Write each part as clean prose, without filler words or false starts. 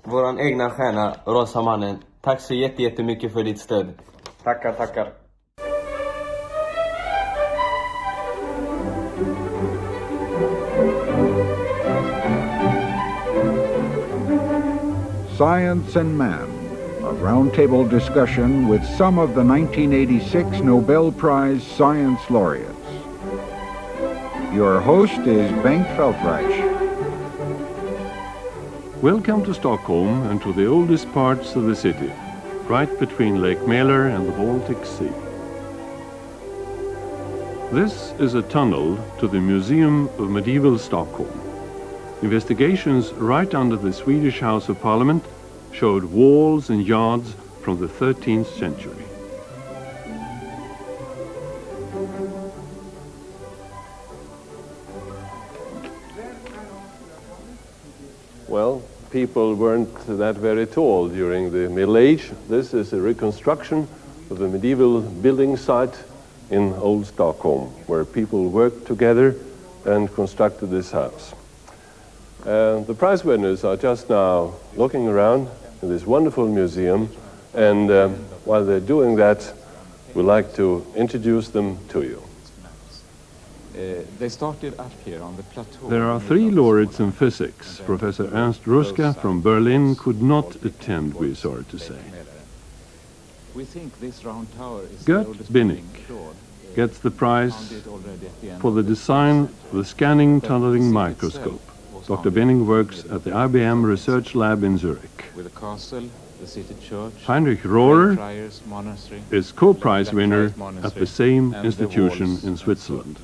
Våran egna stjärna, Rosa mannen. Tack så jättemycket för ditt stöd. Tackar. Science and Man, a roundtable discussion with some of the 1986 Nobel Prize science laureates. Your host is Bengt Felreich. Welcome to Stockholm and to the oldest parts of the city, right between Lake Mälar and the Baltic Sea. This is a tunnel to the Museum of Medieval Stockholm. Investigations right under the Swedish House of Parliament showed walls and yards from the 13th century. Well, people weren't that very tall during the Middle Age. This is a reconstruction of the medieval building site in Old Stockholm, where people worked together and constructed this house. The prize winners are just now looking around in this wonderful museum, and while they're doing that, we'd like to introduce them to you. They started up here on the plateau. There are three laureates in physics. Professor Ernst Ruska from Berlin could not attend, we're sorry to say. We think this round tower is Gert Binnick gets the prize for the design of the scanning tunneling microscope. Dr. Binning works at the IBM Research Lab in Zurich. With the castle, the city church, Heinrich Rohrer monastery, is co-prize winner at the same institution in Switzerland.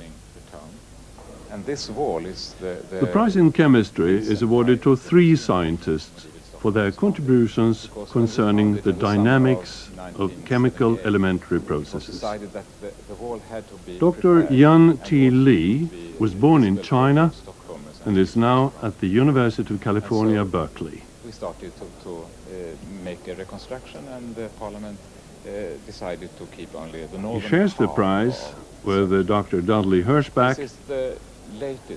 And this wall is The prize in chemistry is awarded to three scientists for their contributions concerning the dynamics of chemical elementary processes. Dr. Yan T. Lee was born in China and is now at the University of California, Berkeley. We started to make a reconstruction, and the Parliament decided to keep only the northern. He shares the prize with Dr. Dudley Hirschbach,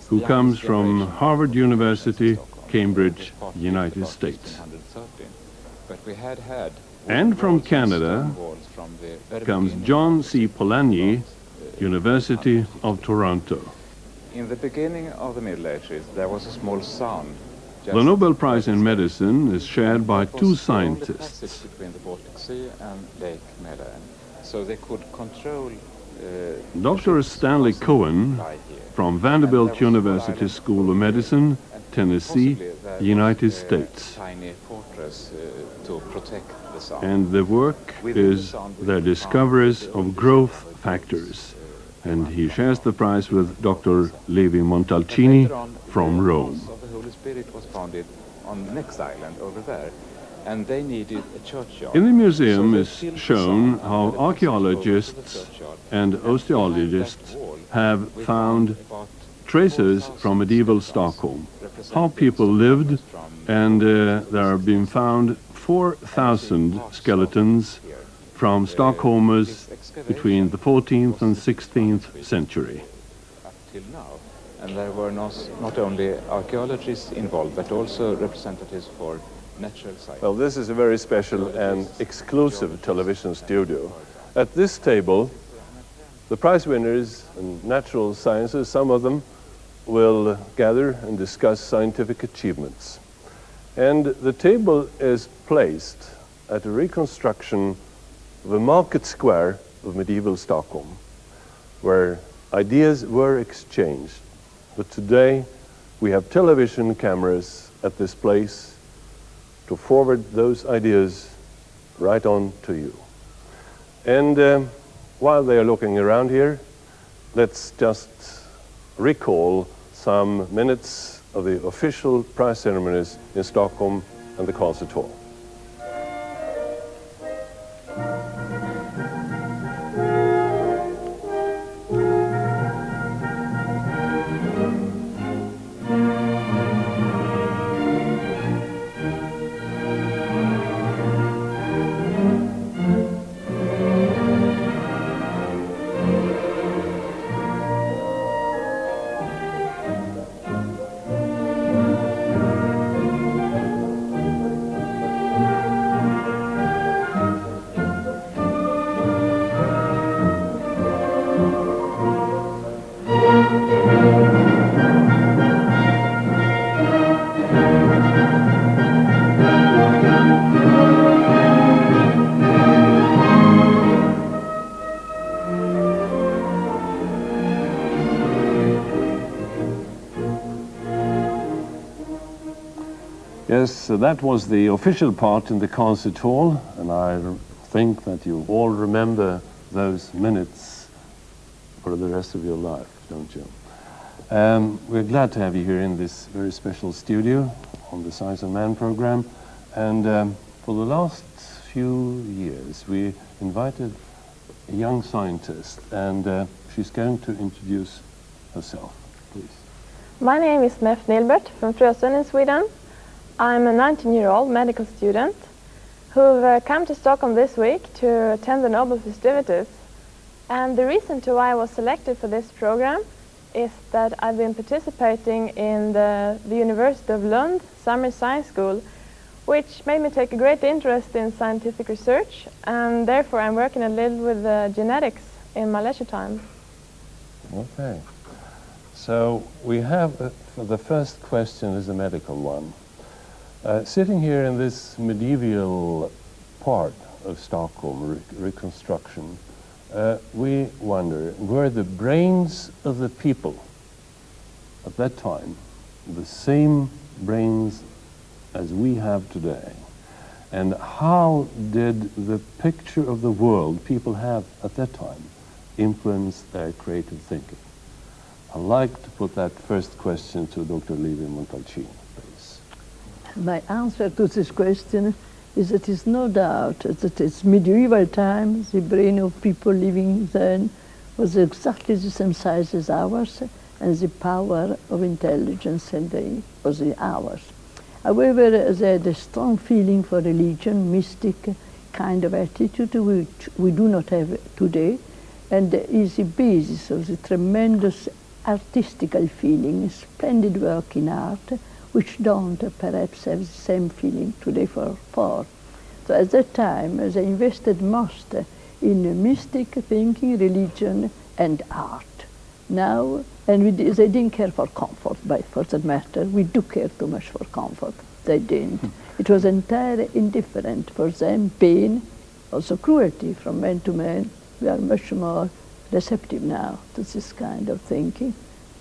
who comes from Harvard University, Cambridge, United States. And from Canada comes John C. Polanyi, University of Toronto. In the beginning of the Middle Ages, there was a small sound. The Nobel Prize in Medicine is shared by two scientists. Between the Baltic Sea and Lake Mälar, so they could control. Dr. Stanley Cohen from Vanderbilt University School of Medicine, Tennessee, United States. And the work is their discoveries of growth factors. And he shares the prize with Dr. Levi Montalcini from Rome. The Holy Spirit was founded on the next island over there, and they needed a churchyard. In the museum is shown how archaeologists and osteologists have found traces from medieval Stockholm, how people lived, and there have been found 4,000 skeletons from Stockholmers between the 14th and 16th century. Up till now. And there were not only archaeologists involved, but also representatives for natural science. Well, this is a very special and exclusive television studio. At this table, the prize winners in natural sciences, some of them, will gather and discuss scientific achievements. And the table is placed at a reconstruction of a market square of medieval Stockholm, where ideas were exchanged. But today, we have television cameras at this place to forward those ideas right on to you. And while they are looking around here, let's just recall some minutes of the official prize ceremonies in Stockholm and the Concert Hall. Yes, so that was the official part in the concert hall, and I think that you all remember those minutes for the rest of your life, don't you? We're glad to have you here in this very special studio on the Science of Man program. And for the last few years, we invited a young scientist, and she's going to introduce herself, please. My name is Bengt Felreich from Frösön in Sweden. I'm a 19-year-old medical student who've come to Stockholm this week to attend the Nobel festivities. And the reason to why I was selected for this program is that I've been participating in the University of Lund Summer Science School, which made me take a great interest in scientific research, and therefore I'm working a little with genetics in my leisure time. Okay. So we have, the first question is a medical one. Sitting here in this medieval part of Stockholm, reconstruction, we wonder, were the brains of the people at that time the same brains as we have today? And how did the picture of the world people have at that time influence their creative thinking? I'd like to put that first question to Dr. Livia Montalcini, please. My answer to this question is that it's no doubt that it's medieval times, the brain of people living then was exactly the same size as ours, and the power of intelligence was ours. However, they had a strong feeling for religion, mystic kind of attitude, which we do not have today, and is the basis of the tremendous artistical feeling, splendid work in art, which don't perhaps have the same feeling today for. So at that time, they invested most in mystic thinking, religion, and art. Now, and they didn't care for comfort, for that matter. We do care too much for comfort. They didn't. It was entirely indifferent for them. Pain, also cruelty from man to man. We are much more receptive now to this kind of thinking.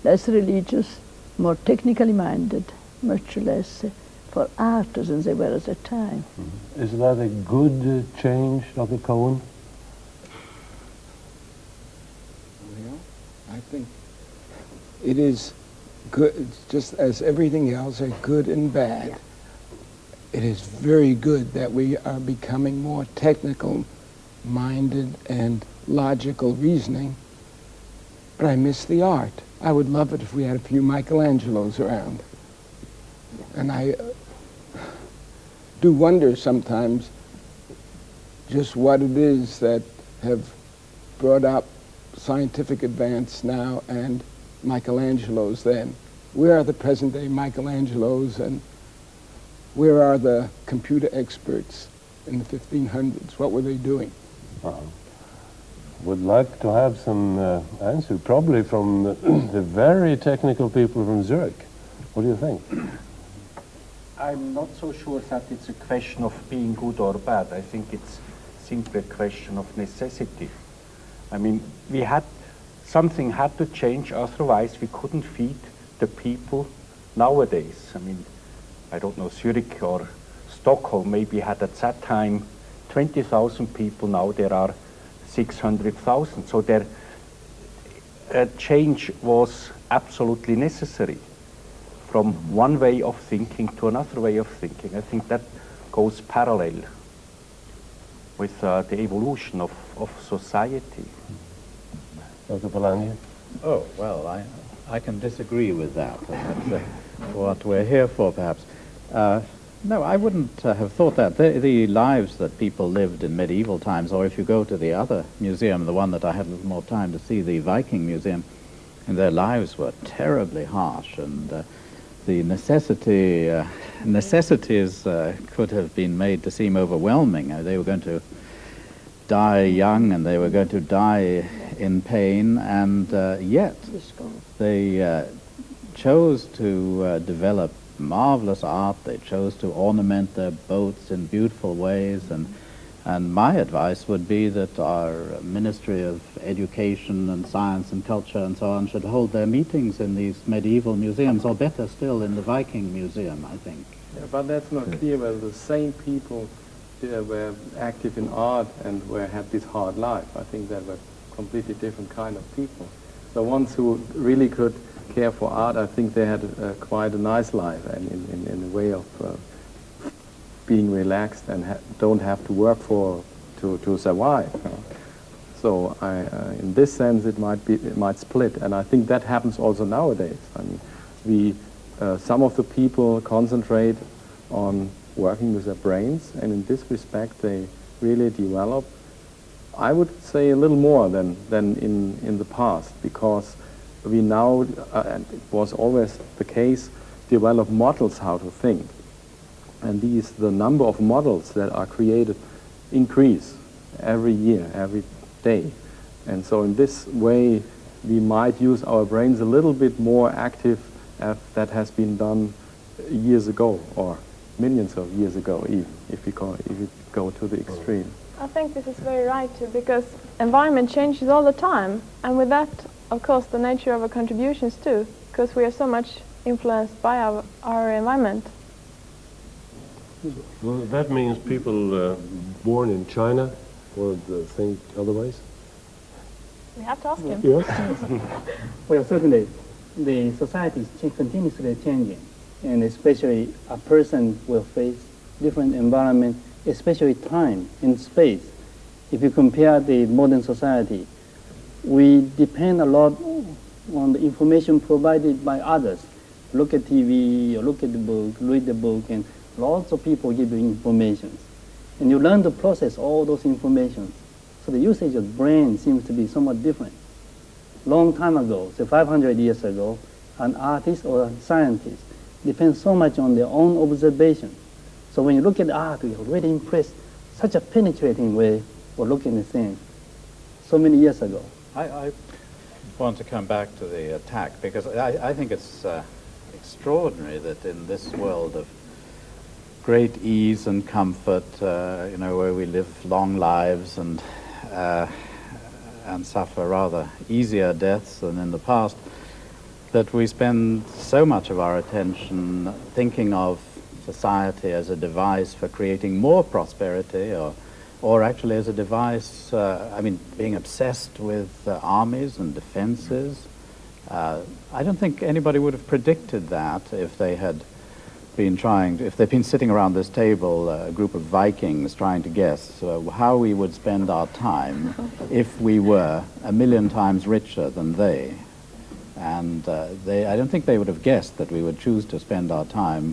Less religious, more technically minded, much less for artisans they were at the time. Mm-hmm. Is that a good change, Dr. Cohen? Well, I think it is good, just as everything else, are good and bad. Yeah. It is very good that we are becoming more technical minded and logical reasoning, but I miss the art. I would love it if we had a few Michelangelos around. And I do wonder sometimes just what it is that have brought up scientific advance now and Michelangelos then. Where are the present day Michelangelos, and where are the computer experts in the 1500s? What were they doing? Would like to have some answer, probably from the very technical people from Zurich. What do you think? I'm not so sure that it's a question of being good or bad. I think it's simply a question of necessity. I mean, something had to change, otherwise we couldn't feed the people nowadays. I mean, I don't know, Zurich or Stockholm maybe had at that time 20,000 people, now there are 600,000. So a change was absolutely necessary from one way of thinking to another way of thinking. I think that goes parallel with the evolution of society. Dr. Polanyi? Oh, well, I can disagree with that. That's what we're here for, perhaps. No, I wouldn't have thought that. The lives that people lived in medieval times, or if you go to the other museum, the one that I had a little more time to see, the Viking Museum, and their lives were terribly harsh, and the necessities could have been made to seem overwhelming. They were going to die young, and they were going to die in pain, and yet they chose to develop marvelous art. They chose to ornament their boats in beautiful ways, and And my advice would be that our Ministry of Education and Science and Culture and so on should hold their meetings in these medieval museums, or better still, in the Viking Museum, I think. Yeah, but that's not clear whether the same people were active in art and had this hard life. I think they were completely different kind of people. The ones who really could care for art, I think they had quite a nice life, and in a way of being relaxed and don't have to work to survive. So in this sense, it might split, and I think that happens also nowadays. I mean, some of the people concentrate on working with their brains, and in this respect, they really develop, I would say, a little more than in the past, because we now, and it was always the case, develop models how to think. And the number of models that are created increase every year, every day. And so in this way, we might use our brains a little bit more active that has been done years ago, or millions of years ago even, if we go to the extreme. I think this is very right too, because environment changes all the time, and with that, of course, the nature of our contributions too, because we are so much influenced by our environment. Well, that means people born in China would think otherwise? We have to ask him. Yes. Well, certainly, the society is continuously changing, and especially a person will face different environment, especially time and space. If you compare the modern society, we depend a lot on the information provided by others. Look at TV, or look at the book, read the book, and lots of people give you information. And you learn to process all those information. So the usage of brain seems to be somewhat different. Long time ago, say 500 years ago, an artist or a scientist depends so much on their own observation. So when you look at art, you're really impressed. Such a penetrating way of looking at things. So many years ago. I want to come back to the attack, because I think it's extraordinary that in this world of great ease and comfort, where we live long lives and suffer rather easier deaths than in the past, that we spend so much of our attention thinking of society as a device for creating more prosperity, or actually as a device, being obsessed with armies and defenses. I don't think anybody would have predicted that if they had if they'd been sitting around this table, a group of Vikings trying to guess how we would spend our time if we were 1,000,000 times richer than they. And I don't think they would have guessed that we would choose to spend our time,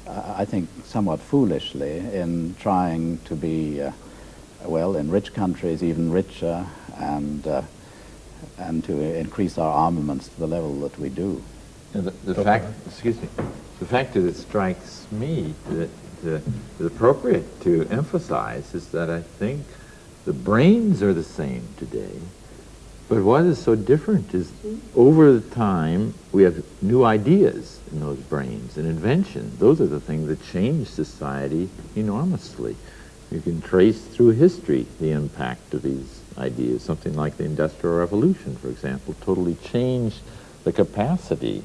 I think somewhat foolishly, in trying to be, in rich countries even richer, and to increase our armaments to the level that we do. And the fact that it strikes me that is appropriate to emphasize is that I think the brains are the same today, but what is so different is over the time we have new ideas in those brains and inventions. Those are the things that change society enormously. You can trace through history the impact of these ideas. Something like the Industrial Revolution, for example, totally changed the capacity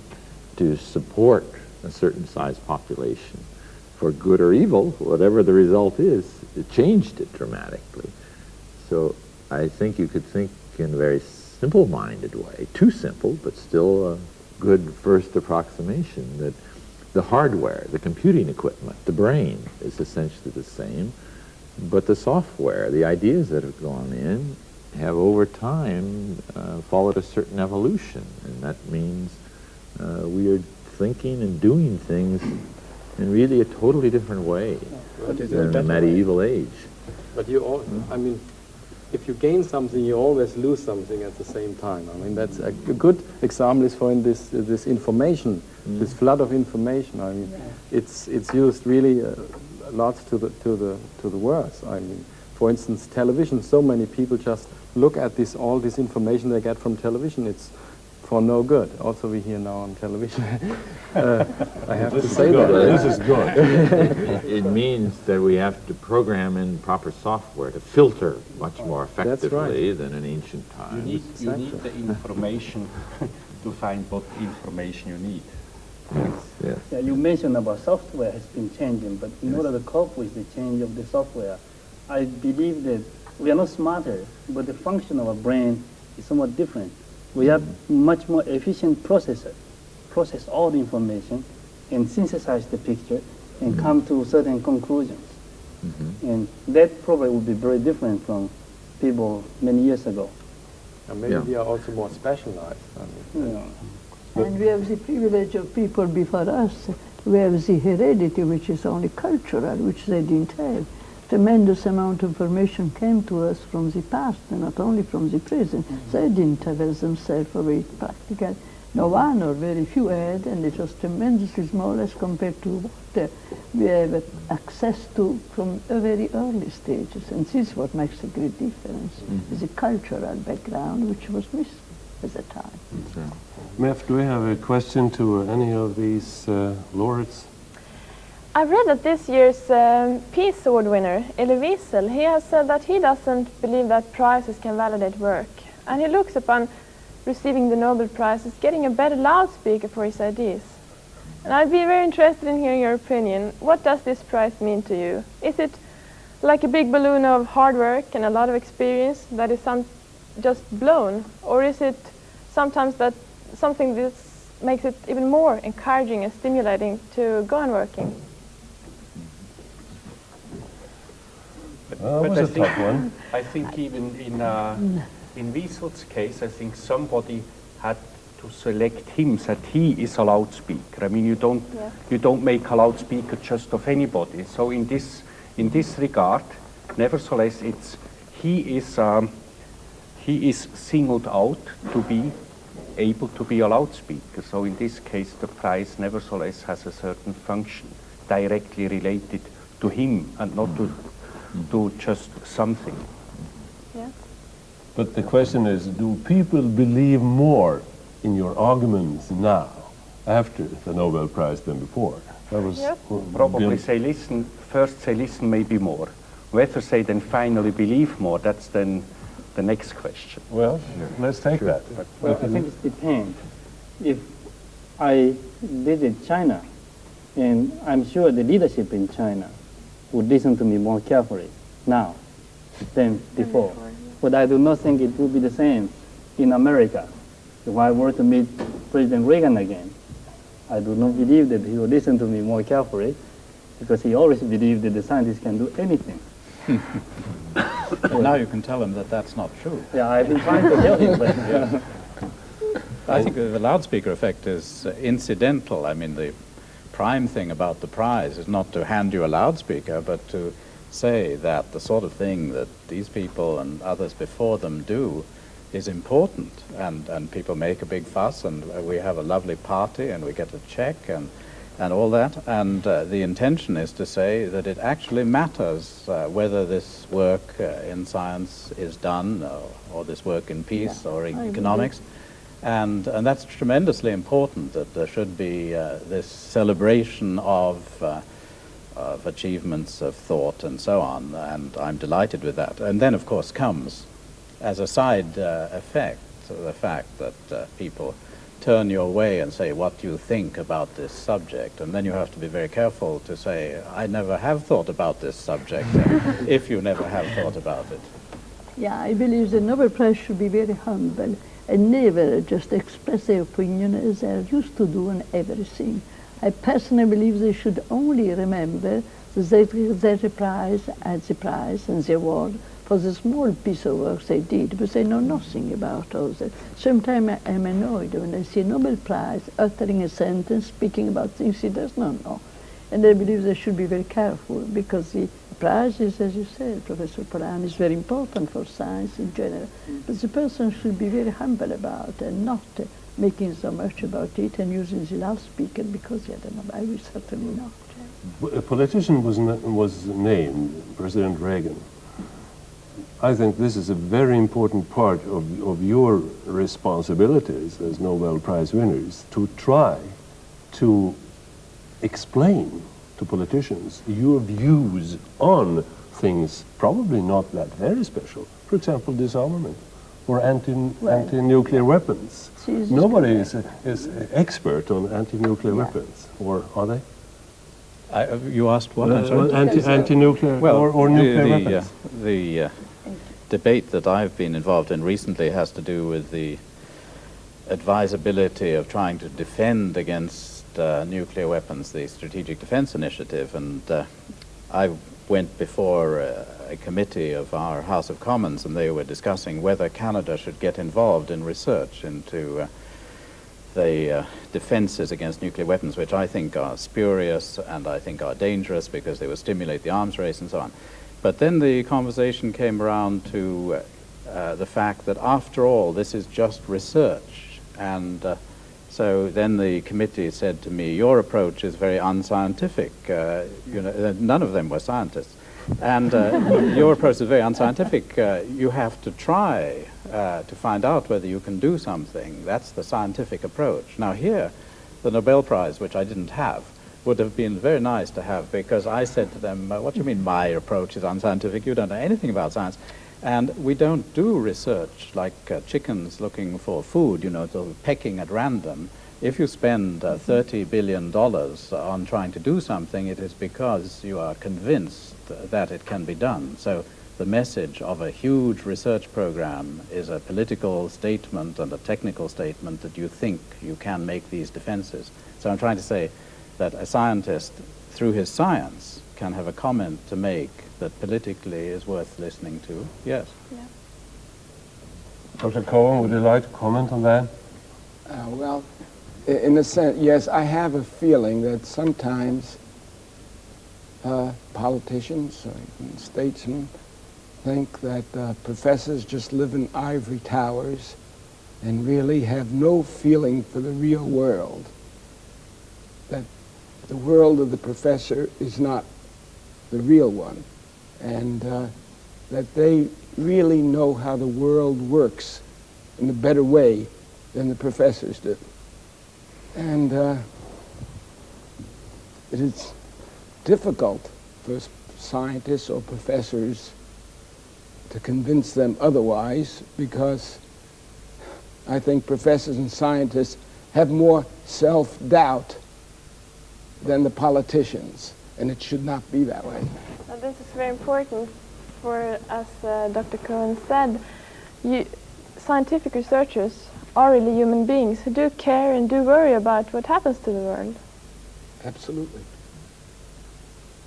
to support a certain size population. For good or evil, whatever the result is, it changed it dramatically. So I think you could think in a very simple-minded way, too simple, but still a good first approximation, that the hardware, the computing equipment, the brain is essentially the same, but the software, the ideas that have gone in, have over time followed a certain evolution, and that means we are thinking and doing things in really a totally different way than the medieval age. But if you gain something, you always lose something at the same time. I mean, that's a good example is for this information, this flood of information. I mean, it's used really lots to the worse. I mean, for instance, television. So many people just look at all this information they get from television. It's for no good. Also, we hear now on television. I have to say that. This is good. It means that we have to program in proper software to filter much more effectively than in ancient times. You need the information to find what information you need. Yes. Yeah, you mentioned about software has been changing, but in order to cope with the change of the software, I believe that we are not smarter, but the function of our brain is somewhat different. We have much more efficient processor, process all the information and synthesize the picture and come to certain conclusions. And that probably would be very different from people many years ago. And maybe we are also more specialized. I mean, And we have the privilege of people before us. We have the heredity, which is only cultural, which they didn't have. Tremendous amount of information came to us from the past, and not only from the present. They didn't have as themselves a very practical. No one or very few had, and it was tremendously small as compared to what we have access to from a very early stages. And this is what makes a great difference, is the cultural background, which was missing at the time. Mef, do we have a question to any of these laureates? I read that this year's Peace Award winner, Elie Wiesel, he has said that he doesn't believe that prizes can validate work. And he looks upon receiving the Nobel Prize as getting a better loudspeaker for his ideas. And I'd be very interested in hearing your opinion. What does this prize mean to you? Is it like a big balloon of hard work and a lot of experience that is just blown? Or is it sometimes that something that makes it even more encouraging and stimulating to go on working? That was a tough one. I think even in Wiesel's case, I think somebody had to select him that he is a loudspeaker. I mean, you don't make a loudspeaker just of anybody. So in this regard, nevertheless, he is singled out to be able to be a loudspeaker. So in this case, the prize nevertheless has a certain function directly related to him and not to just something. Yeah. But the question is, do people believe more in your arguments now, after the Nobel Prize, than before? That was Probably they listen, first they listen maybe more. Whether they then finally believe more, that's then the next question. Well, let's take that. Well, I think it depends. If I visit China, and I'm sure the leadership in China would listen to me more carefully now than before. But I do not think it would be the same in America. If I were to meet President Reagan again, I do not believe that he would listen to me more carefully, because he always believed that the scientists can do anything. Well, now you can tell him that that's not true. Yeah, I've been trying to tell him, but I think the loudspeaker effect is incidental. I mean, the prime thing about the prize is not to hand you a loudspeaker, but to say that the sort of thing that these people and others before them do is important, and people make a big fuss, and we have a lovely party, and we get a check, and all that, and the intention is to say that it actually matters whether this work in science is done, or this work in peace or in economics. And that's tremendously important, that there should be this celebration of achievements of thought and so on, and I'm delighted with that. And then, of course, comes, as a side effect, the fact that people turn your way and say what you think about this subject, and then you have to be very careful to say, I never have thought about this subject, if you never have thought about it. Yeah, I believe the Nobel Prize should be very humble and never just express their opinion as they are used to do on everything. I personally believe they should only remember that their prize and the prize and the award for the small piece of work they did, but they know nothing about all that. Sometimes I am annoyed when I see a Nobel Prize uttering a sentence, speaking about things he does not know. And I believe they should be very careful, because the prize is, as you said, Professor Polan, is very important for science in general. But the person should be very humble about and not making so much about it and using the loudspeaker because I don't know, I will certainly not. A politician was named, President Reagan. I think this is a very important part of your responsibilities as Nobel Prize winners, to try to explain to politicians your views on things probably not that very special. For example, disarmament or anti-nuclear weapons. Nobody is expert on anti-nuclear weapons, or are they? You asked what? I'm sorry? Anti-nuclear or nuclear weapons. The debate that I've been involved in recently has to do with the advisability of trying to defend against nuclear weapons, the Strategic Defense Initiative, and I went before a committee of our House of Commons, and they were discussing whether Canada should get involved in research into the defenses against nuclear weapons, which I think are spurious and I think are dangerous because they will stimulate the arms race and so on. But then the conversation came around to the fact that after all, this is just research. And so then the committee said to me, your approach is very unscientific. You know, none of them were scientists. And your approach is very unscientific. You have to try to find out whether you can do something. That's the scientific approach. Now here, the Nobel Prize, which I didn't have, would have been very nice to have, because I said to them, what do you mean my approach is unscientific? You don't know anything about science. And we don't do research like chickens looking for food, you know, pecking at random. If you spend $30 billion on trying to do something, it is because you are convinced that it can be done. So the message of a huge research program is a political statement and a technical statement that you think you can make these defenses. So I'm trying to say that a scientist, through his science, can have a comment to make that politically is worth listening to. Yes. Yeah. Dr. Cohen, would you like to comment on that? Well, in a sense, yes, I have a feeling that sometimes politicians or even statesmen think that professors just live in ivory towers and really have no feeling for the real world. That the world of the professor is not the real one, and that they really know how the world works in a better way than the professors do. And it is difficult for scientists or professors to convince them otherwise, because I think professors and scientists have more self-doubt than the politicians, and it should not be that way. Now, this is very important, for as Dr. Cohen said, scientific researchers are really human beings who do care and do worry about what happens to the world. Absolutely.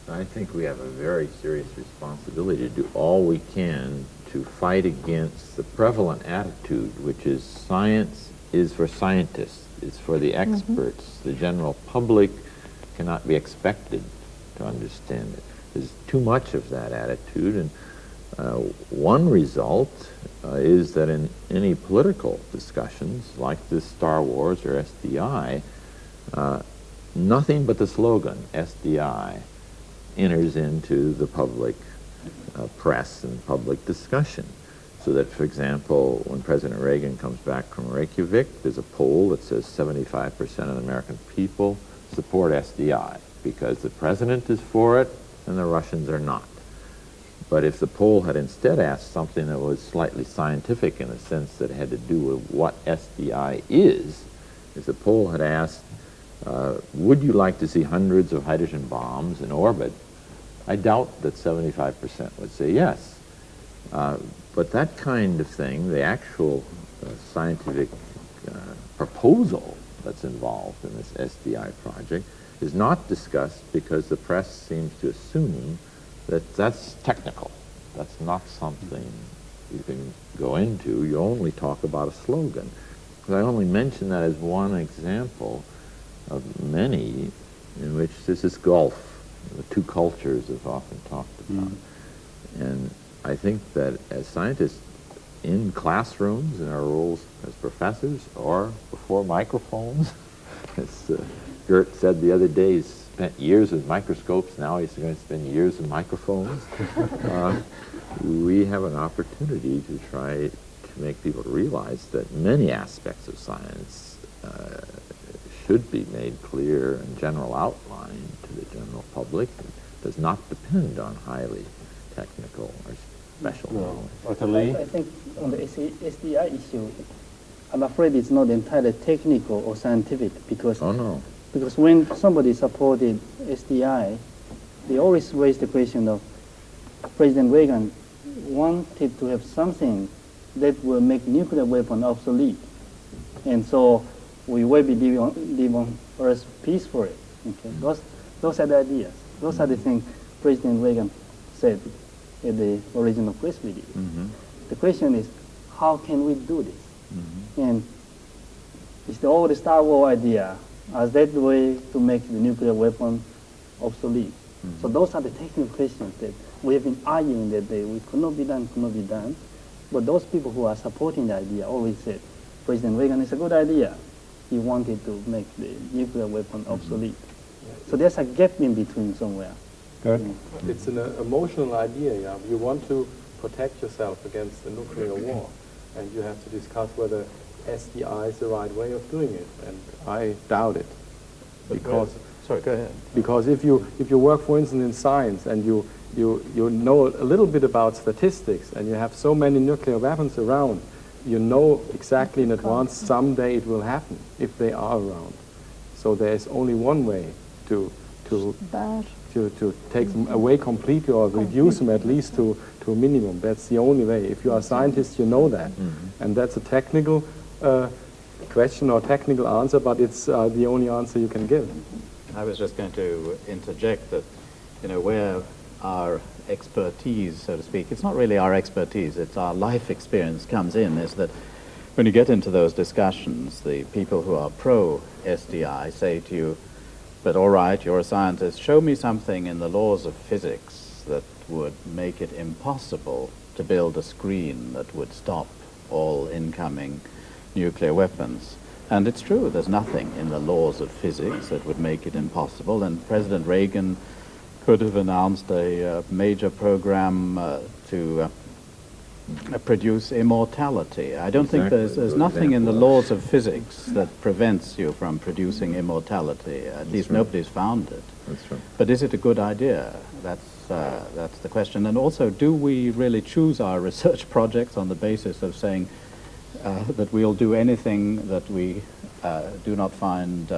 I think we have a very serious responsibility to do all we can to fight against the prevalent attitude, which is science is for scientists, it's for the experts. The general public cannot be expected to understand it. There's too much of that attitude, and one result is that in any political discussions, like this Star Wars or SDI, nothing but the slogan, SDI, enters into the public press and public discussion. So that, for example, when President Reagan comes back from Reykjavik, there's a poll that says 75% of the American people support SDI because the president is for it and the Russians are not. But if the poll had instead asked something that was slightly scientific in a sense that had to do with what SDI is, if the poll had asked, would you like to see hundreds of hydrogen bombs in orbit, I doubt that 75% would say yes. But that kind of thing, the actual scientific proposal that's involved in this SDI project, is not discussed because the press seems to assume that that's technical. That's not something you can go into. You only talk about a slogan. I only mention that as one example of many in which this is gulf. The two cultures have often talked about. And I think that as scientists in classrooms, in our roles as professors, or before microphones, as Gert said the other day, spent years with microscopes, now he's going to spend years with microphones. We have an opportunity to try to make people realize that many aspects of science should be made clear and general outline to the general public. It does not depend on highly technical or special knowledge. I think on the SDI issue, I'm afraid it's not entirely technical or scientific because because when somebody supported SDI, they always raised the question of President Reagan wanted to have something that will make nuclear weapon obsolete, and so we will be live on Earth peacefully. Okay, those are the ideas. Those are the things President Reagan said at the original press release. The question is, how can we do this? And it's the old Star Wars idea as that way to make the nuclear weapon obsolete. So those are the technical questions that we have been arguing that we could not be done. But those people who are supporting the idea always said, President Reagan is a good idea. He wanted to make the nuclear weapon obsolete. So there's a gap in between somewhere. Good. It's an emotional idea. Yeah? You want to protect yourself against the nuclear war, and you have to discuss whether SDI is the right way of doing it. And I doubt it, because sorry, go ahead. Because if you work, for instance, in science and you know a little bit about statistics and you have so many nuclear weapons around, you know exactly in advance someday it will happen if they are around. So there is only one way to take them away completely or reduce them at least to a minimum. That's the only way. If you are a scientist, you know that. And that's a technical question or technical answer, but it's the only answer you can give. I was just going to interject that, where our expertise, so to speak, it's not really our expertise, it's our life experience comes in, is that when you get into those discussions, the people who are pro-SDI say to you, but all right, you're a scientist, show me something in the laws of physics that would make it impossible to build a screen that would stop all incoming nuclear weapons. And it's true, there's nothing in the laws of physics that would make it impossible, and President Reagan could have announced a major program to produce immortality. I don't think there's nothing in the laws of physics that prevents you from producing immortality. At least nobody's found it. That's right. But is it a good idea? That's the question. And also, do we really choose our research projects on the basis of saying that we'll do anything that we do not find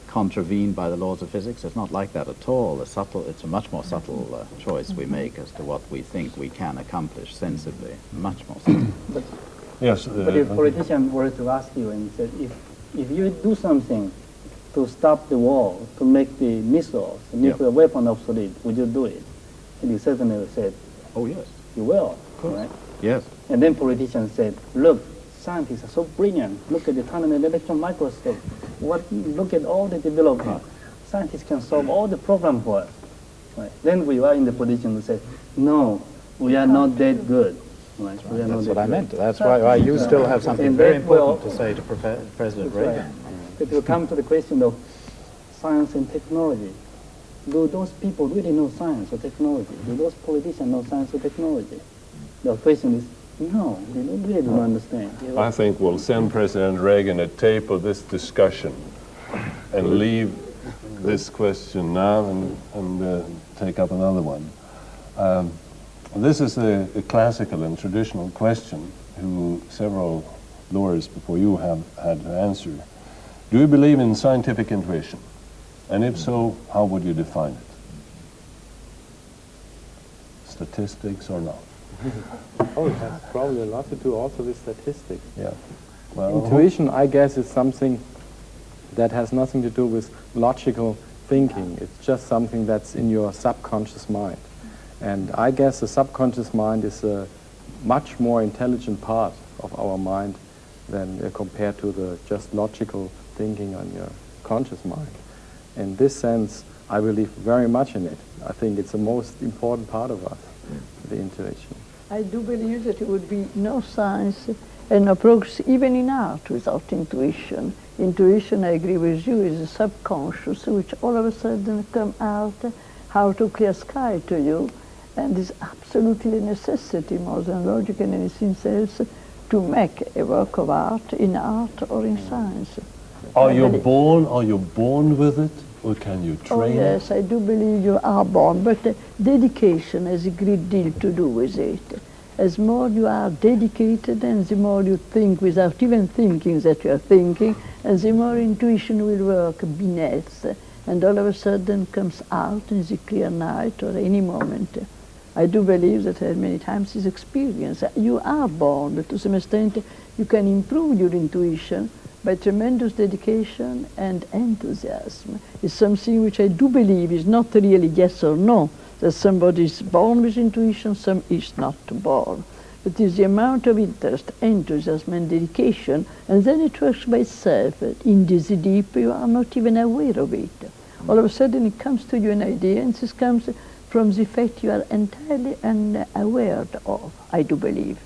contravened by the laws of physics? It's not like that at all. It's a much more subtle choice we make as to what we think we can accomplish sensibly. Much more subtle. Yes. But if a politician were to ask you and said, if you do something to stop the war, to make the missiles, the nuclear weapon obsolete, would you do it? And you certainly said, oh yes. You will, right? Yes. And then politicians said, look, scientists are so brilliant. Look at the tunnel and electron microscope. Look at all the development. Scientists can solve all the problem for us. Right? Then we are in the position to say, no, we are not that good. Right? We are That's what I meant. That's why you still have something very important to say to President Reagan. Right. It will come to the question of science and technology. Do those people really know science or technology? Do those politicians know science or technology? The question is, no, they don't really understand. I think we'll send President Reagan a tape of this discussion and leave this question now and take up another one. This is a classical and traditional question who several lawyers before you have had to answer. Do you believe in scientific intuition? And if so, how would you define it? Statistics or not? Oh, it has probably a lot to do also with statistics. Yeah. Well, intuition, I guess, is something that has nothing to do with logical thinking. It's just something that's in your subconscious mind. And I guess the subconscious mind is a much more intelligent part of our mind than compared to the just logical thinking on your conscious mind. In this sense, I believe very much in it. I think it's the most important part of us, the intuition. I do believe that it would be no science and no progress even in art without intuition. Intuition, I agree with you, is a subconscious which all of a sudden come out, how to clear sky to you, and is absolutely a necessity more than logic and anything else to make a work of art in art or in science. Are you born with it, or can you train it? Yes, I do believe you are born, but dedication has a great deal to do with it. As more you are dedicated, and the more you think without even thinking that you are thinking, and the more intuition will work beneath, and all of a sudden comes out in the clear night or any moment. I do believe that many times this experience. You are born, to some extent you can improve your intuition by tremendous dedication and enthusiasm. It's something which I do believe is not really yes or no, that somebody is born with intuition, some is not born. But it's the amount of interest, enthusiasm and dedication, and then it works by itself. In this deep, you are not even aware of it. All of a sudden it comes to you an idea, and this comes from the fact you are entirely unaware of, I do believe.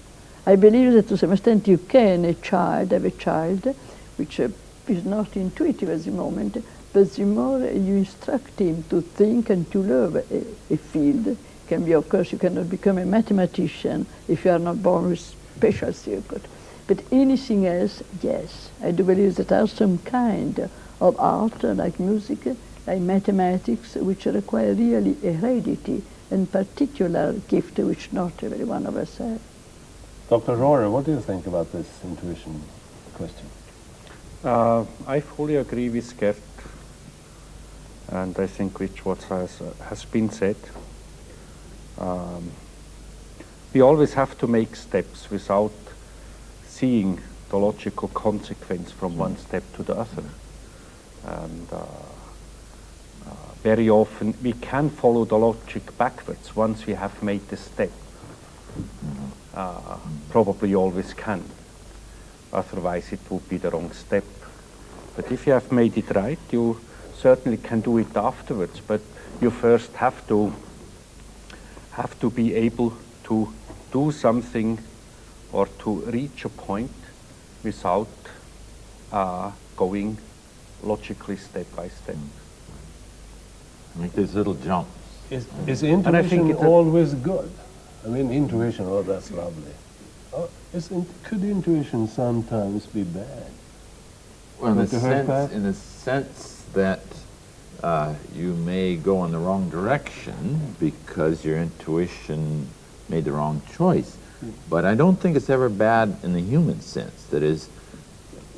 I believe that to some extent you can have a child which is not intuitive at the moment, but the more you instruct him to think and to love a field, can be, of course, you cannot become a mathematician if you are not born with special circuit. But anything else, yes. I do believe that there are some kind of art, like music, like mathematics, which require really a heredity and particular gift which not every one of us has. Dr. Rohrer, what do you think about this intuition question? I fully agree with Gert, and I think which what has been said. We always have to make steps without seeing the logical consequence from one step to the other. And very often we can follow the logic backwards once we have made the step. Probably always can. Otherwise it would be the wrong step. But if you have made it right, you certainly can do it afterwards. But you first have to be able to do something or to reach a point without going logically step by step. Like these little jumps. Is intuition always good? I mean, intuition, oh, that's lovely. Oh, could intuition sometimes be bad? Well, in the sense that you may go in the wrong direction because your intuition made the wrong choice. But I don't think it's ever bad in the human sense. That is,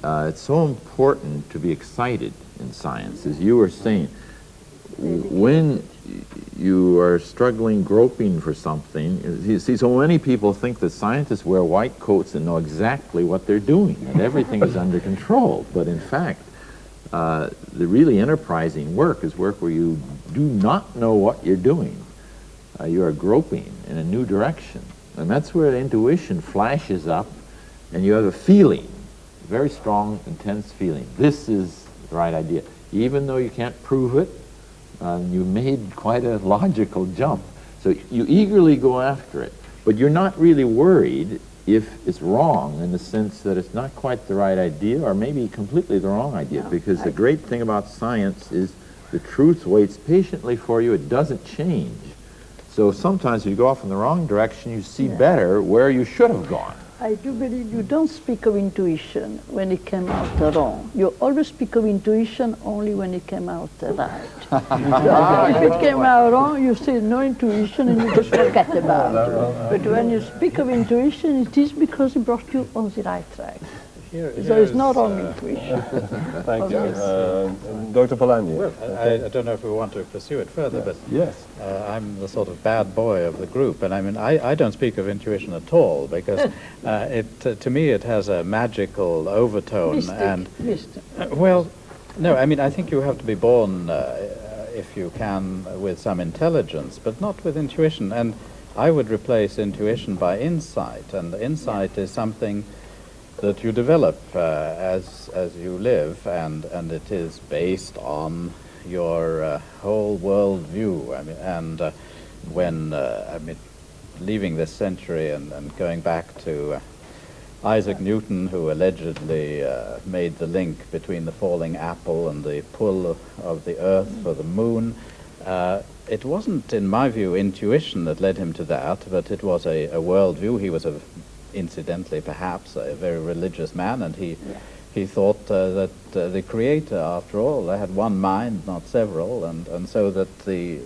it's so important to be excited in science. As you were saying, when you are struggling, groping for something, you see, so many people think that scientists wear white coats and know exactly what they're doing, and everything is under control. But in fact, the really enterprising work is work where you do not know what you're doing. You are groping in a new direction. And that's where intuition flashes up, and you have a feeling, a very strong, intense feeling. This is the right idea. Even though you can't prove it, you made quite a logical jump. So you eagerly go after it. But you're not really worried if it's wrong, in the sense that it's not quite the right idea, or maybe completely the wrong idea. Because the great thing about science is the truth waits patiently for you. It doesn't change. So sometimes if you go off in the wrong direction, you see better where you should have gone. I do believe you don't speak of intuition when it came out wrong. You always speak of intuition only when it came out right. If it came out wrong, you say no intuition and you just forget about it. But when you speak of intuition, it is because it brought you on the right track. So it's not only intuition. Thank you. Dr. Polanyi. Well, I don't know if we want to pursue it further, but yes. I'm the sort of bad boy of the group, and I mean, I don't speak of intuition at all, because to me it has a magical overtone. Mystic. Well, no, I mean, I think you have to be born, if you can, with some intelligence, but not with intuition. And I would replace intuition by insight, and insight is something that you develop as you live, and it is based on your whole world view. I mean, and when I mean, leaving this century and going back to Isaac Newton, who allegedly made the link between the falling apple and the pull of the Earth for the moon. It wasn't, in my view, intuition that led him to that, but it was a worldview. He was, incidentally, perhaps, a very religious man, and he thought that the Creator, after all, had one mind, not several, and so that the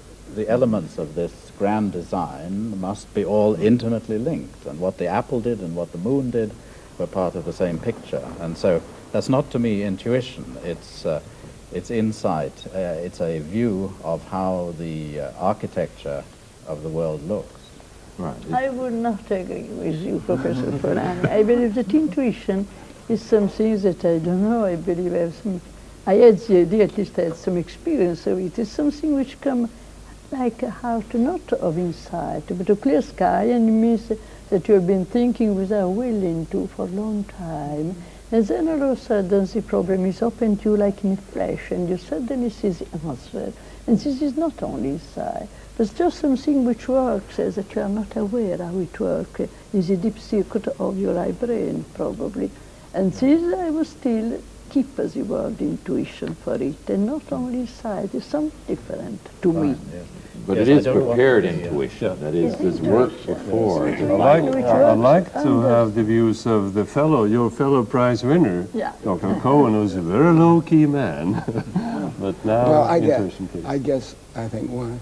elements of this grand design must be all intimately linked, and what the apple did and what the moon did were part of the same picture. And so that's not, to me, intuition. It's insight. It's a view of how the architecture of the world looks. Right. I would not agree with you, Professor Felreich. I believe that intuition is something that I don't know. I believe I had the idea, at least I had some experience of it. It's something which comes like out not of insight, but a clear sky, and it means that you have been thinking without willing to for a long time. And then all of a sudden the problem is open to you like in a flash, and you suddenly see the answer. And this is not only insight, but it's just something which works that you are not aware how it works in the deep circuit of your eye brain, probably. And this I will still keep the word intuition for it, and not only insight, it's something different to me. Yes. But it is prepared intuition, that is, there's work before. I'd like to have the views of your fellow prize winner, Dr. Cohen, who's a very low-key man. But now, well, I think one,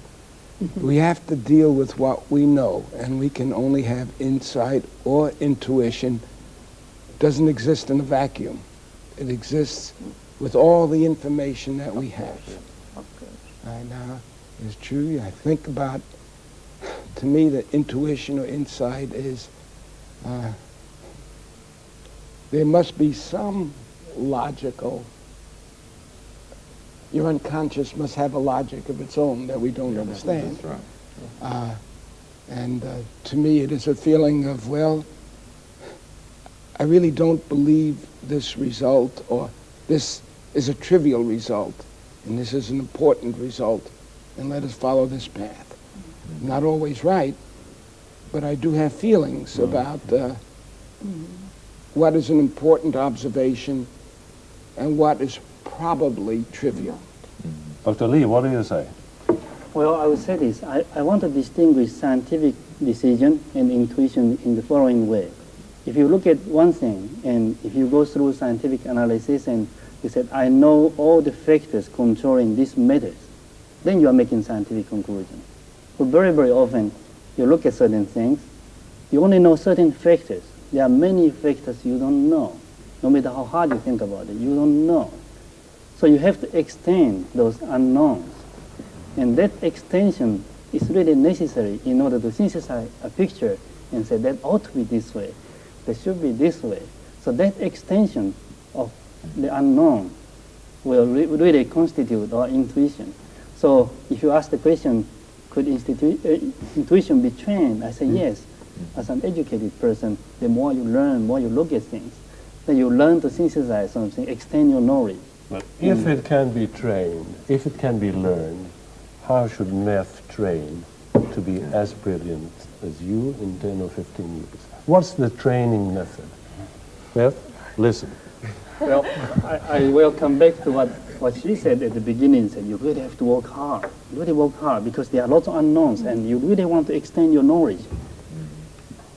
we have to deal with what we know, and we can only have insight or intuition. It doesn't exist in a vacuum. It exists with all the information that we have. And it's true. I think about, to me, the intuition or insight is, there must be some logical, your unconscious must have a logic of its own that we don't understand. That's right. And to me, it is a feeling of, well, I really don't believe this result, or this is a trivial result, and this is an important result, and let us follow this path. Not always right, but I do have feelings about what is an important observation and what is probably trivial. Dr. Lee, what do you say? Well, I would say this. I want to distinguish scientific decision and intuition in the following way. If you look at one thing, and if you go through scientific analysis and you said, I know all the factors controlling these matters, then you are making scientific conclusion. But very, very often, you look at certain things, you only know certain factors. There are many factors you don't know. No matter how hard you think about it, you don't know. So you have to extend those unknowns. And that extension is really necessary in order to synthesize a picture and say that ought to be this way. They should be this way. So that extension of the unknown will really constitute our intuition. So if you ask the question, could intuition be trained? I say yes. As an educated person, the more you learn, more you look at things, then you learn to synthesize something, extend your knowledge. But if it can be trained, if it can be learned, how should math train to be as brilliant as you in 10 or 15 years? What's the training method? Beth, listen. Well, I will come back to what she said at the beginning. Said you really have to work hard. You really work hard because there are lots of unknowns, and you really want to extend your knowledge.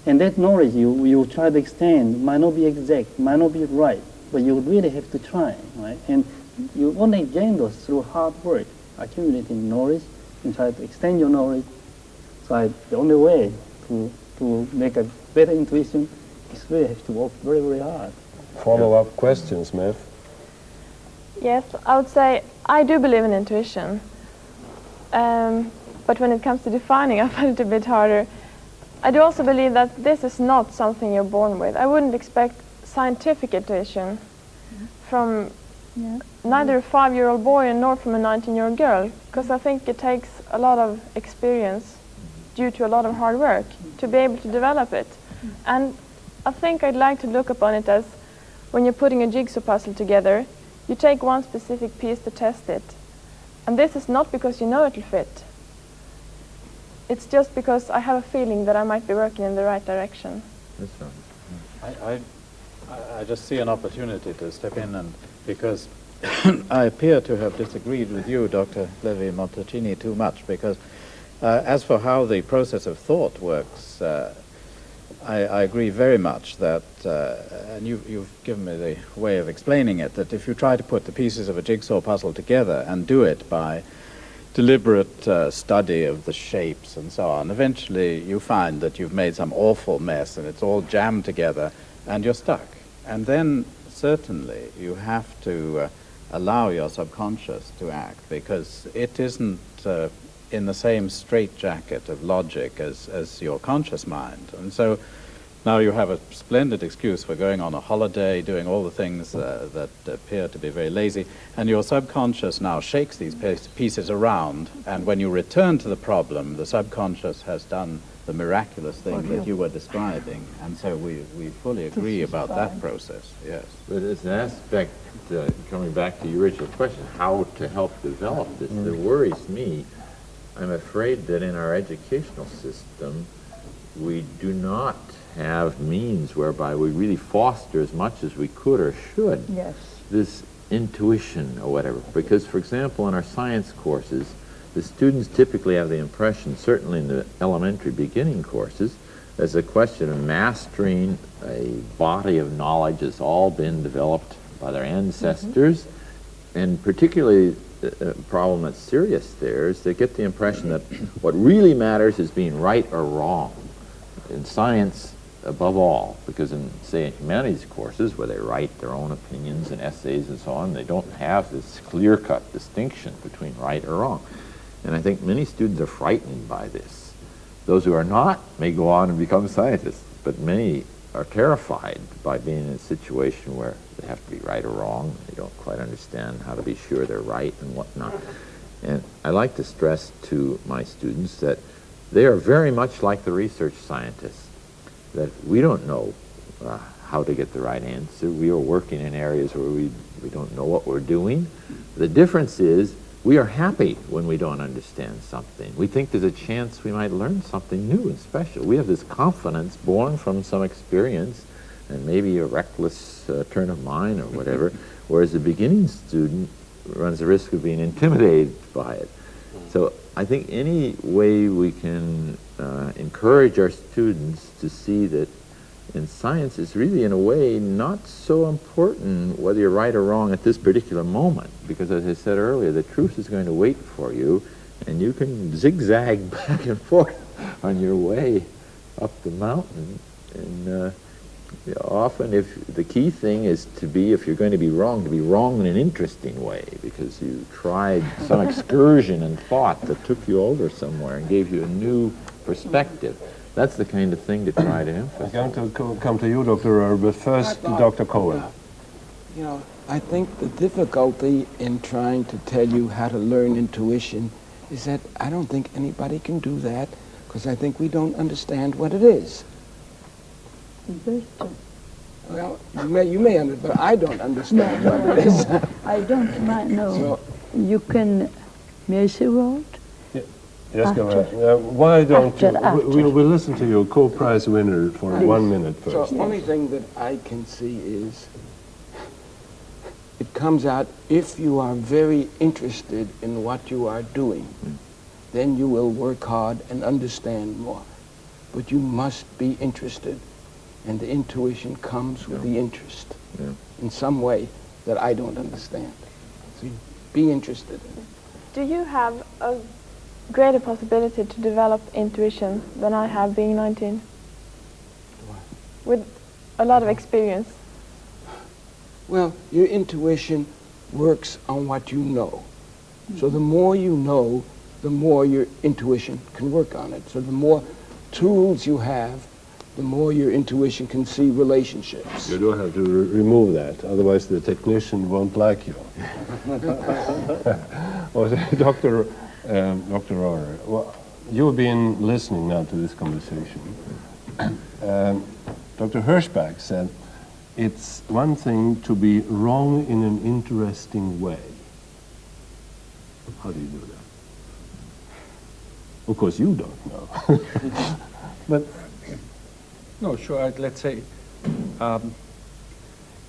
And that knowledge you try to extend might not be exact, might not be right, but you really have to try, right? And you only gain those through hard work, accumulating knowledge, and try to extend your knowledge. So the only way to make a better intuition is really have to work very, very hard. Follow-up questions, Mev? Yes, I would say I do believe in intuition. But when it comes to defining, I find it a bit harder. I do also believe that this is not something you're born with. I wouldn't expect scientific intuition from neither a 5-year-old boy nor from a 19-year-old girl, because I think it takes a lot of experience due to a lot of hard work to be able to develop it. And I think I'd like to look upon it as when you're putting a jigsaw puzzle together, you take one specific piece to test it. And this is not because you know it'll fit. It's just because I have a feeling that I might be working in the right direction. That's right. I just see an opportunity to step in, and because I appear to have disagreed with you, Dr. Levi-Montalcini, too much, because as for how the process of thought works, I agree very much that, and you've given me the way of explaining it, that if you try to put the pieces of a jigsaw puzzle together and do it by deliberate study of the shapes and so on, eventually you find that you've made some awful mess and it's all jammed together and you're stuck. And then certainly you have to allow your subconscious to act, because it isn't in the same straitjacket of logic as your conscious mind. And so now you have a splendid excuse for going on a holiday, doing all the things that appear to be very lazy, and your subconscious now shakes these pieces around, and when you return to the problem, the subconscious has done the miraculous thing that you were describing. And so we fully agree about that process, yes. But as an aspect, coming back to your original question, how to help develop this, that worries me. I'm afraid that in our educational system, we do not have means whereby we really foster as much as we could or should this intuition or whatever. Because, for example, in our science courses, the students typically have the impression, certainly in the elementary beginning courses, there's a question of mastering a body of knowledge that's all been developed by their ancestors, and particularly a problem that's serious there is they get the impression that what really matters is being right or wrong in science above all, because in, say, in humanities courses where they write their own opinions and essays and so on, they don't have this clear-cut distinction between right or wrong. And I think many students are frightened by this. Those who are not may go on and become scientists, but many are terrified by being in a situation where they have to be right or wrong. They don't quite understand how to be sure they're right and whatnot. And I like to stress to my students that they are very much like the research scientists, that we don't know how to get the right answer. We are working in areas where we don't know what we're doing. The difference is we are happy when we don't understand something. We think there's a chance we might learn something new and special. We have this confidence born from some experience and maybe a reckless turn of mind or whatever, whereas the beginning student runs the risk of being intimidated by it. So I think any way we can encourage our students to see that in science it's really, in a way, not so important whether you're right or wrong at this particular moment, because as I said earlier, the truth is going to wait for you, and you can zigzag back and forth on your way up the mountain. And often, if the key thing is to be, if you're going to be wrong in an interesting way, because you tried some excursion and thought that took you over somewhere and gave you a new perspective. That's the kind of thing to try to emphasize. I'm going to come to you, Dr. Rohr, but first, Dr. Cohen. You know, I think the difficulty in trying to tell you how to learn intuition is that I don't think anybody can do that, because I think we don't understand what it is. Well, you may understand, but I don't understand what it is. I don't mind, no. So, you can, may I say a word? Yes, go ahead. Why don't you, we'll listen to your co-prize winner for 1 minute first. So the only thing that I can see is it comes out, if you are very interested in what you are doing, then you will work hard and understand more. But you must be interested, and the intuition comes with the interest in some way that I don't understand. So be interested in it. Do you have a greater possibility to develop intuition than I have, being 19? With a lot of experience. Well, your intuition works on what you know. So the more you know, the more your intuition can work on it. So the more tools you have, the more your intuition can see relationships. You don't have to remove that, otherwise the technician won't like you. Dr. Rohr, well, you've been listening now to this conversation. Dr. Hirschbach said, it's one thing to be wrong in an interesting way. How do you do that? Of course, you don't know. But no, sure. Let's say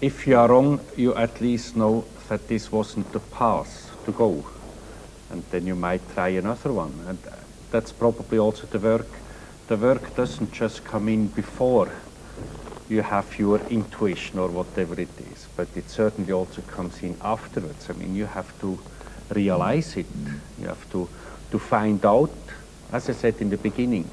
if you are wrong, you at least know that this wasn't the path to go. And then you might try another one. And that's probably also the work. The work doesn't just come in before you have your intuition or whatever it is, but it certainly also comes in afterwards. I mean, you have to realize it. You have to find out, as I said in the beginning,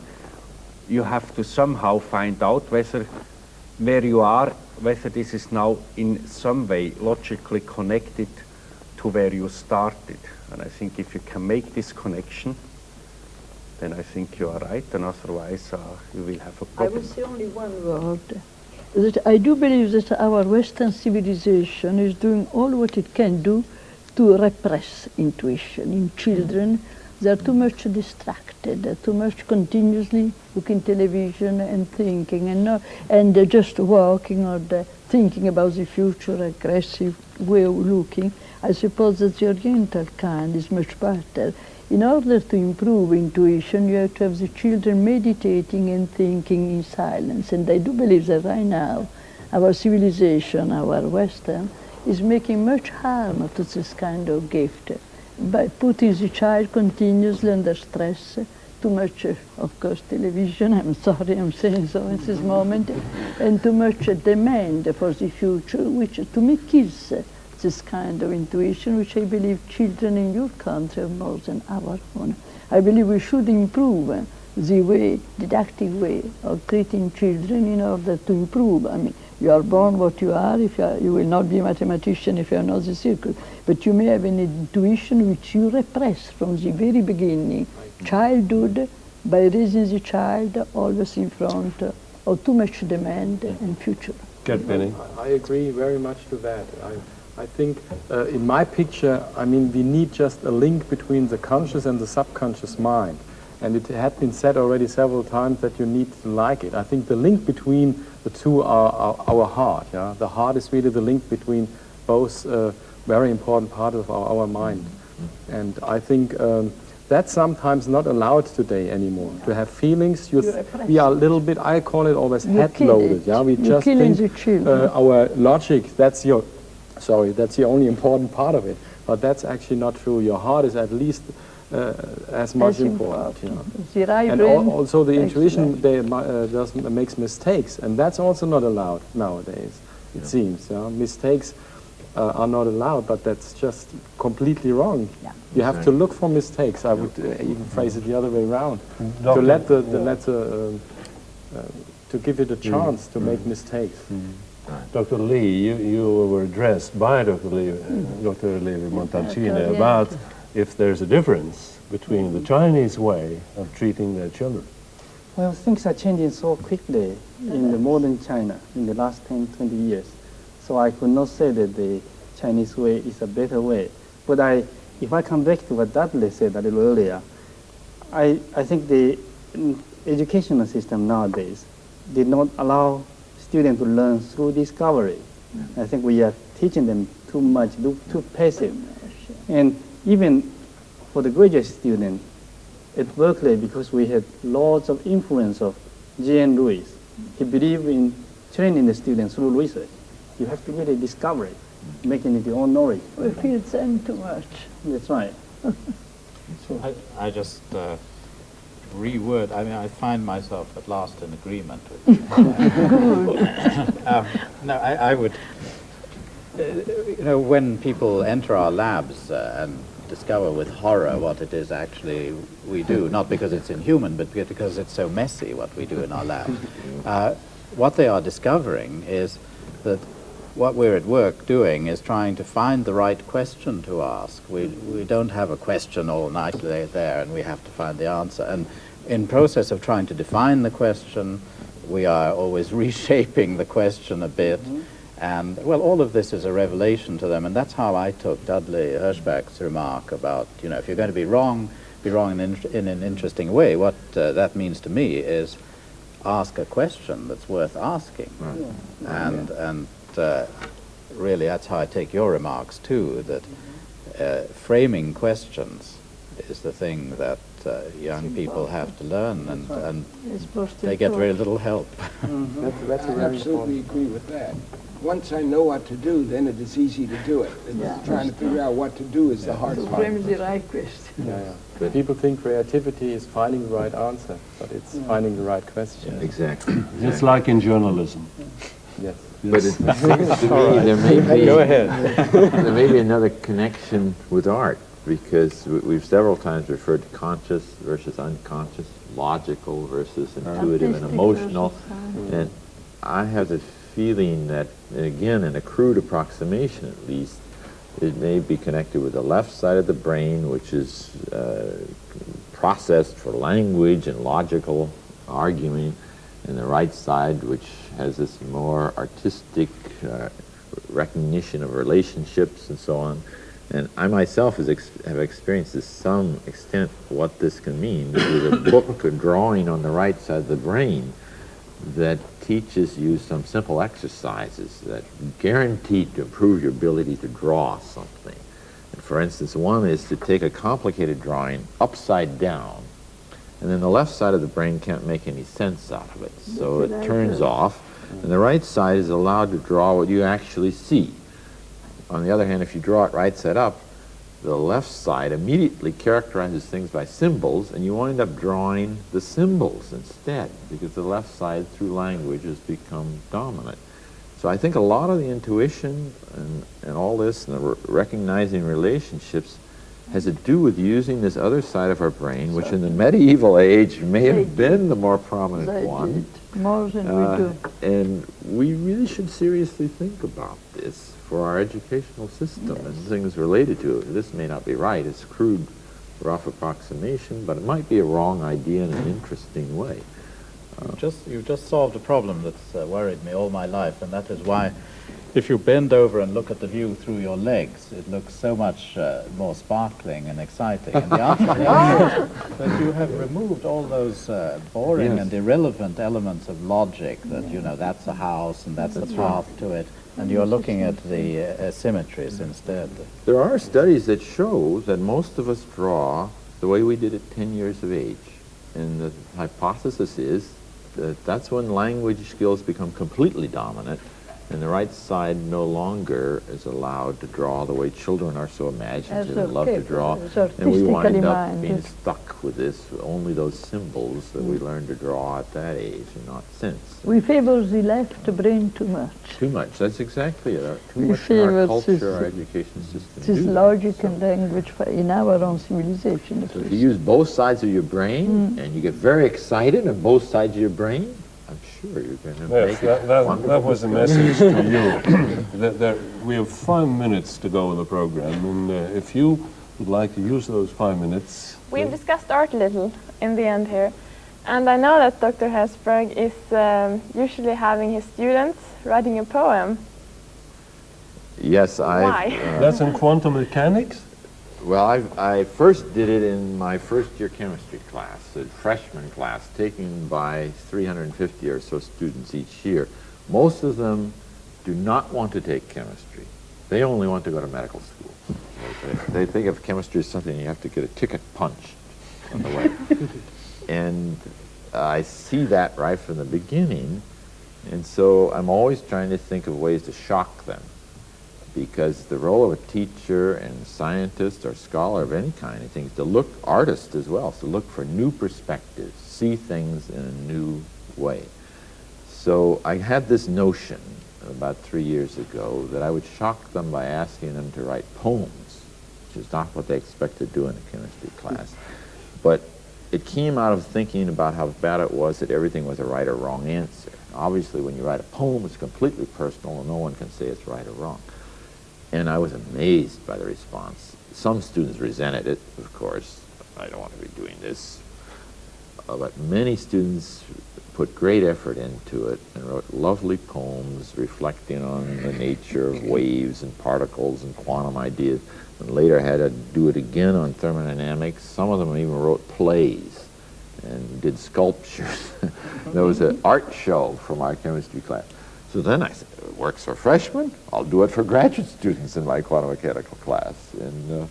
you have to somehow find out where you are, whether this is now in some way logically connected to where you started. And I think if you can make this connection, then I think you are right, and otherwise you will have a problem. I will say only one word. That I do believe that our Western civilization is doing all what it can do to repress intuition in children. They are too much distracted, they're too much continuously looking television and thinking, and they're just walking or thinking about the future, aggressive way of looking. I suppose that the Oriental kind is much better. In order to improve intuition, you have to have the children meditating and thinking in silence. And I do believe that right now, our civilization, our Western, is making much harm to this kind of gift by putting the child continuously under stress, too much, of course, television, I'm sorry I'm saying so in this moment, and too much demand for the future, which to me kills this kind of intuition, which I believe children in your country have more than our own. I believe we should improve the didactic way of treating children in order to improve. I mean, you are born what you are. You will not be a mathematician if you are not the circle. But you may have an intuition which you repress from the very beginning, childhood, by raising the child always in front of too much demand and future. Get Benny. I agree very much to that. I think in my picture, I mean, we need just a link between the conscious and the subconscious mind. And it had been said already several times that you need to like it. I think the link between the two are our heart. Yeah? The heart is really the link between both very important part of our mind. And I think that's sometimes not allowed today anymore. To have feelings, we are a little bit, I call it always head-loaded. Yeah? We just think our logic, that's the only important part of it. But that's actually not true. Your heart is at least as much important. You know. And also the intuition makes mistakes, and that's also not allowed nowadays, it seems. Mistakes are not allowed, but that's just completely wrong. Yeah. You have to look for mistakes. I would even phrase it the other way around. To let to give it a chance to make mistakes. Dr. Lee, you were addressed by Dr. Lee, Dr. Levi Montalcini about if there's a difference between the Chinese way of treating their children. Well, things are changing so quickly in the modern China in the last 10, 20 years. So I could not say that the Chinese way is a better way. But if I come back to what Dudley said a little earlier, I think the educational system nowadays did not allow students to learn through discovery. I think we are teaching them too much, too passive. And even for the graduate student at Berkeley, because we had lots of influence of J.N. Lewis, he believed in training the students through research. You have to really discover it, making it your own knowledge. We feel them too much. That's right. I just reword. I mean, I find myself at last in agreement with you. No, I would. You know, when people enter our labs and discover with horror what it is actually we do, not because it's inhuman, but because it's so messy what we do in our labs, what they are discovering is that what we're at work doing is trying to find the right question to ask. We don't have a question all night there and we have to find the answer. And in process of trying to define the question, we are always reshaping the question a bit. And, well, all of this is a revelation to them, and that's how I took Dudley Hirschberg's remark about, you know, if you're going to be wrong in an interesting way. What that means to me is ask a question that's worth asking. And really, that's how I take your remarks, too, that framing questions is the thing that young people have to learn, and they get very little help. I absolutely agree with that. once I know what to do, then it is easy to do it. Trying to figure out what to do is the hard part. The right question. But people think creativity is finding the right answer, but it's finding the right question. Exactly. It's like in journalism. Yes. But it seems to me there may be, Go ahead. there may be another connection with art, because we've several times referred to conscious versus unconscious, logical versus intuitive and emotional. And I have the feeling that, again, in a crude approximation at least, it may be connected with the left side of the brain, which is processed for language and logical arguing, and the right side, which has this more artistic recognition of relationships and so on. And I myself have experienced to some extent what this can mean. There's a book, a drawing on the right side of the brain that teaches you some simple exercises that guaranteed to improve your ability to draw something. And for instance, one is to take a complicated drawing upside down, and then the left side of the brain can't make any sense out of it, so it turns off, and the right side is allowed to draw what you actually see. On the other hand, if you draw it right side up, the left side immediately characterizes things by symbols, and you wind up drawing the symbols instead, because the left side, through language, has become dominant. So I think a lot of the intuition and all this, and the recognizing relationships, has to do with using this other side of our brain, which in the medieval age may have been the more prominent one. More than we do. And we really should seriously think about this for our educational system and things related to it. This may not be right. It's crude, rough approximation, but it might be a wrong idea in an interesting way. You've just solved a problem that's worried me all my life, and that is why if you bend over and look at the view through your legs, it looks so much more sparkling and exciting. And the answer is that you have removed all those boring and irrelevant elements of logic, that, you know, that's a house and that's the path to it, and you're looking at the symmetries instead. There are studies that show that most of us draw the way we did at 10 years of age. And the hypothesis is that that's when language skills become completely dominant, and the right side no longer is allowed to draw the way children are so imaginative and love to draw. And we wind up being stuck with this, only those symbols that we learned to draw at that age and not since. We favor the left brain too much. Too much, that's exactly it. Too much in our culture, our education system. This logic and language in our own civilization. So if you use both sides of your brain and you get very excited on both sides of your brain, I'm sure you're going to make it. That was a message to you. We have 5 minutes to go in the program, and if you would like to use those 5 minutes. We've discussed art a little in the end here, and I know that Dr. Herzberg is usually having his students writing a poem. Yes, Why? That's in quantum mechanics? Well, I first did it in my first year chemistry class, a freshman class, taken by 350 or so students each year. Most of them do not want to take chemistry. They only want to go to medical school. They think of chemistry as something you have to get a ticket punched on the way. And I see that right from the beginning, and so I'm always trying to think of ways to shock them. Because the role of a teacher and scientist or scholar of any kind, I think, is to look, artist as well, to look for new perspectives, see things in a new way. So I had this notion about 3 years ago that I would shock them by asking them to write poems, which is not what they expect to do in a chemistry class. But it came out of thinking about how bad it was that everything was a right or wrong answer. Obviously, when you write a poem, it's completely personal, and no one can say it's right or wrong. And I was amazed by the response. Some students resented it, of course. I don't want to be doing this. But many students put great effort into it and wrote lovely poems reflecting on the nature of waves and particles and quantum ideas. And later had to do it again on thermodynamics. Some of them even wrote plays and did sculptures. There was an art show from our chemistry class. So then I said, it works for freshmen, I'll do it for graduate students in my quantum mechanical class. And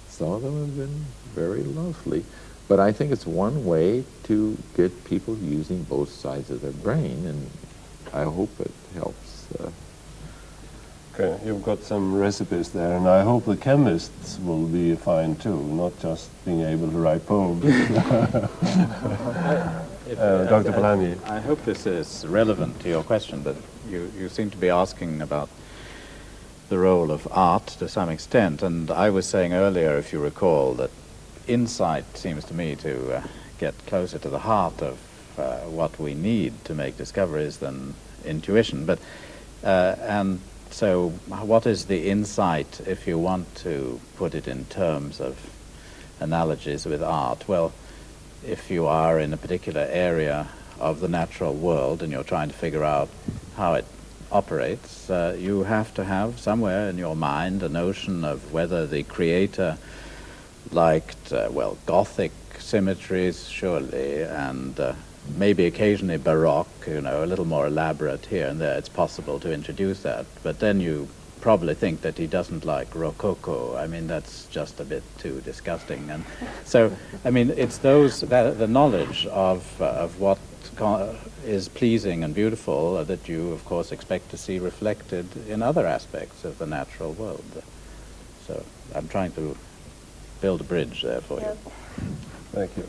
some of them have been very lovely. But I think it's one way to get people using both sides of their brain, and I hope it helps Okay, you've got some recipes there, and I hope the chemists will be fine too, not just being able to write poems. Dr. Polanyi. I hope this is relevant to your question, but you seem to be asking about the role of art to some extent, and I was saying earlier, if you recall, that insight seems to me to get closer to the heart of what we need to make discoveries than intuition. But and so what is the insight, if you want to put it in terms of analogies with art? Well, if you are in a particular area of the natural world and you're trying to figure out how it operates, you have to have somewhere in your mind a notion of whether the creator liked, well, Gothic symmetries, surely, and maybe occasionally Baroque, you know, a little more elaborate here and there. It's possible to introduce that. But then you probably think that he doesn't like Rococo. I mean, that's just a bit too disgusting. And so, I mean, it's the knowledge of what is pleasing and beautiful that you, of course, expect to see reflected in other aspects of the natural world. So I'm trying to build a bridge there for you. Thank you.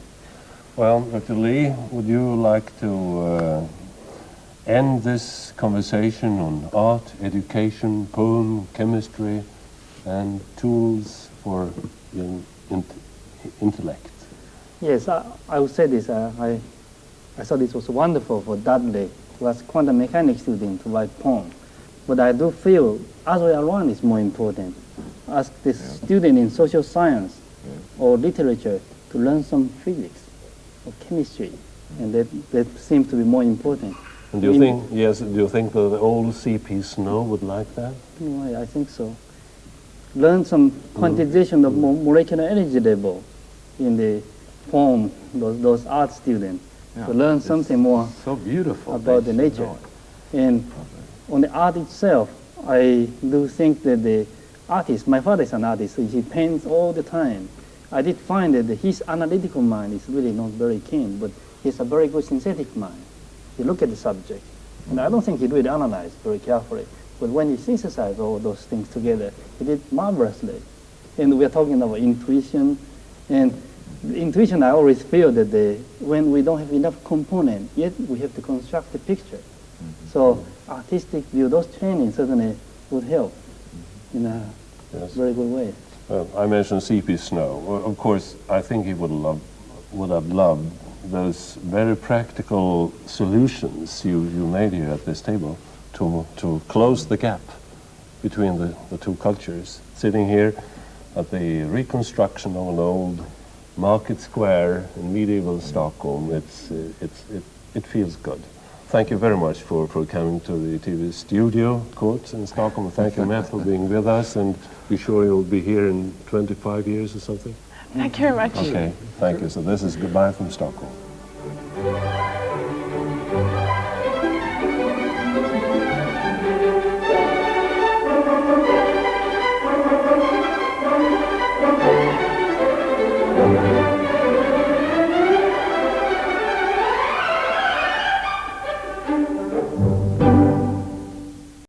Well, Dr. Lee, would you like to end this conversation on art, education, poem, chemistry, and tools for young intellect? Yes, I would say this. I thought this was wonderful for Dudley, who was quantum mechanics student, to write poem. But I do feel other way around is more important. Ask the student in social science or literature to learn some physics or chemistry, and that seems to be more important. And do you think, yes, do you think that the old C.P. Snow would like that? No, I think so. Learn some quantization of molecular energy level in the poem, those art students. Yeah, to learn something more so beautiful about the nature. And on the art itself, I do think that the artist, my father is an artist, so he paints all the time. I did find that his analytical mind is really not very keen, but he's a very good synthetic mind. He look at the subject, and I don't think he really analyzed very carefully, but when he synthesized all those things together, he did marvelously. And we're talking about intuition, and intuition, I always feel that when we don't have enough component, yet we have to construct the picture. So artistic view, those training certainly would help in a very good way. I mentioned C.P. Snow. Well, of course, I think he would have loved those very practical solutions you made here at this table to close the gap between the two cultures. Sitting here at the reconstruction of an old market square in medieval Stockholm, it feels good. Thank you very much for coming to the TV studio, Kurt, in Stockholm. Thank you, Matt, for being with us, and be sure you'll be here in 25 years or something. Thank you very much. Okay, thank you. So this is goodbye from Stockholm. Thank you.